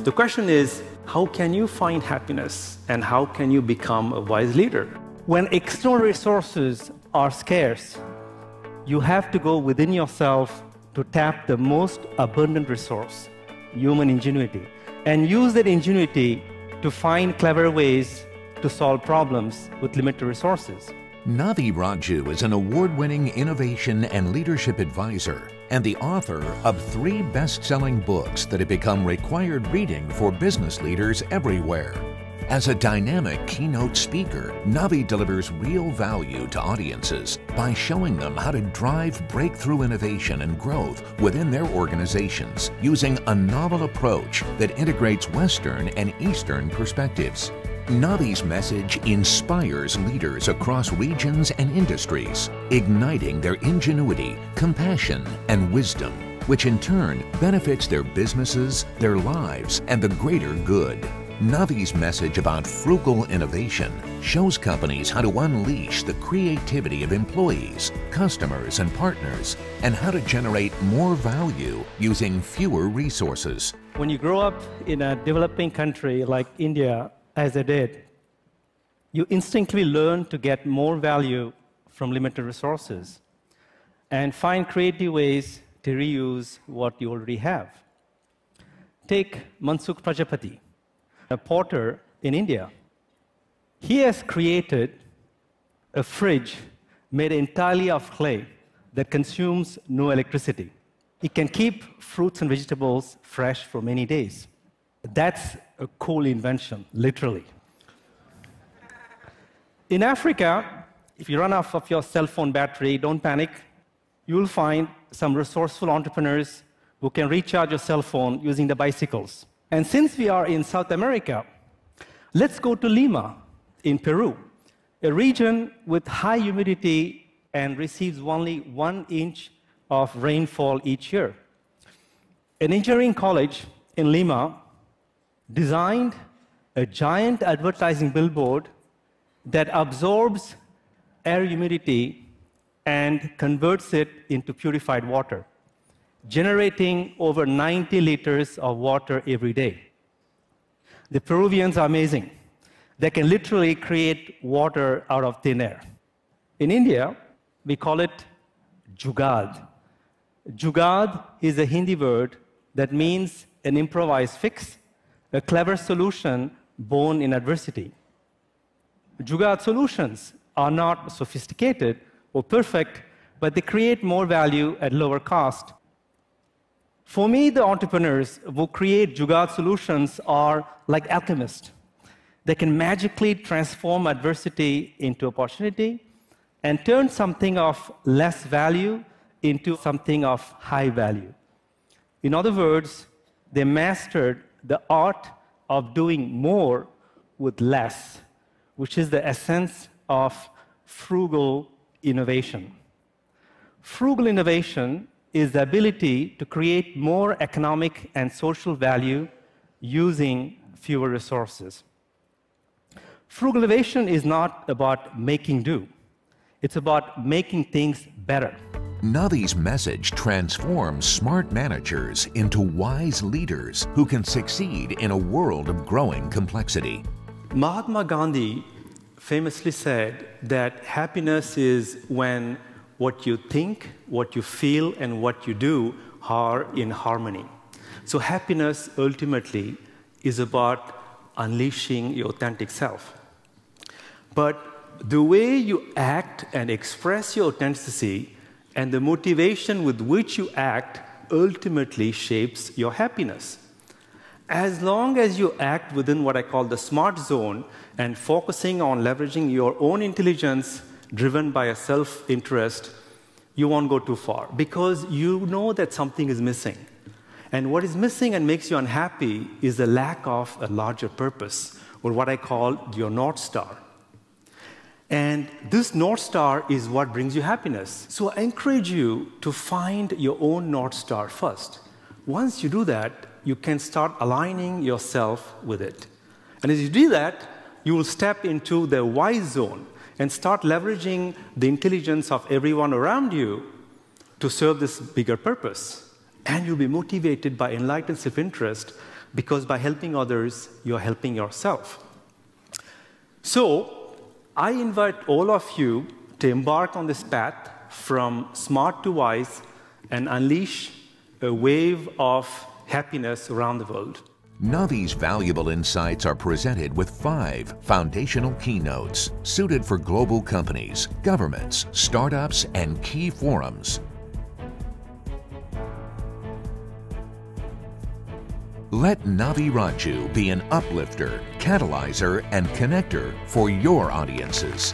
The question is, how can you find happiness and how can you become a wise leader? When external resources are scarce, you have to go within yourself to tap the most abundant resource, human ingenuity, and use that ingenuity to find clever ways to solve problems with limited resources. NaviRadjou is an award-winning innovation and leadership advisor and the author of 3 best-selling books that have become required reading for business leaders everywhere. As a dynamic keynote speaker, Navi delivers real value to audiences by showing them how to drive breakthrough innovation and growth within their organizations using a novel approach that integrates Western and Eastern perspectives. Navi's message inspires leaders across regions and industries, igniting their ingenuity, compassion, and wisdom, which in turn benefits their businesses, their lives, and the greater good. Navi's message about frugal innovation shows companies how to unleash the creativity of employees, customers, and partners, and how to generate more value using fewer resources. When you grow up in a developing country like India, as I did, you instinctively learn to get more value from limited resources and find creative ways to reuse what you already have. Take Mansukh Prajapati, a potter in India. He has created a fridge made entirely of clay that consumes no electricity. It can keep fruits and vegetables fresh for many days. That's a cool invention, literally. In Africa, if you run off of your cell phone battery, don't panic. You'll find some resourceful entrepreneurs who can recharge your cell phone using the bicycles. And since we are in South America, let's go to Lima in Peru, a region with high humidity and receives only 1 inch of rainfall each year. An engineering college in Lima designed a giant advertising billboard that absorbs air humidity and converts it into purified water, generating over 90 liters of water every day. The Peruvians are amazing. They can literally create water out of thin air. In India, we call it jugaad. Jugaad is a Hindi word that means an improvised fix, a clever solution born in adversity. Jugaad solutions are not sophisticated or perfect, but they create more value at lower cost. For me, the entrepreneurs who create jugaad solutions are like alchemists. They can magically transform adversity into opportunity and turn something of less value into something of high value. In other words, they mastered the art of doing more with less, which is the essence of frugal innovation. Frugal innovation is the ability to create more economic and social value using fewer resources. Frugal innovation is not about making do. It's about making things better. Navi's message transforms smart managers into wise leaders who can succeed in a world of growing complexity. Mahatma Gandhi famously said that happiness is when what you think, what you feel, and what you do are in harmony. So happiness ultimately is about unleashing your authentic self. But the way you act and express your authenticity and the motivation with which you act ultimately shapes your happiness. As long as you act within what I call the smart zone and focusing on leveraging your own intelligence driven by a self-interest, you won't go too far because you know that something is missing. And what is missing and makes you unhappy is the lack of a larger purpose, or what I call your North Star. And this North Star is what brings you happiness. So I encourage you to find your own North Star first. Once you do that, you can start aligning yourself with it. And as you do that, you will step into the wise zone and start leveraging the intelligence of everyone around you to serve this bigger purpose. And you'll be motivated by enlightened self-interest because by helping others, you're helping yourself. So I invite all of you to embark on this path from smart to wise and unleash a wave of happiness around the world. Navi's valuable insights are presented with 5 foundational keynotes suited for global companies, governments, startups, and key forums. Let NaviRadjou be an uplifter, catalyzer, and connector for your audiences.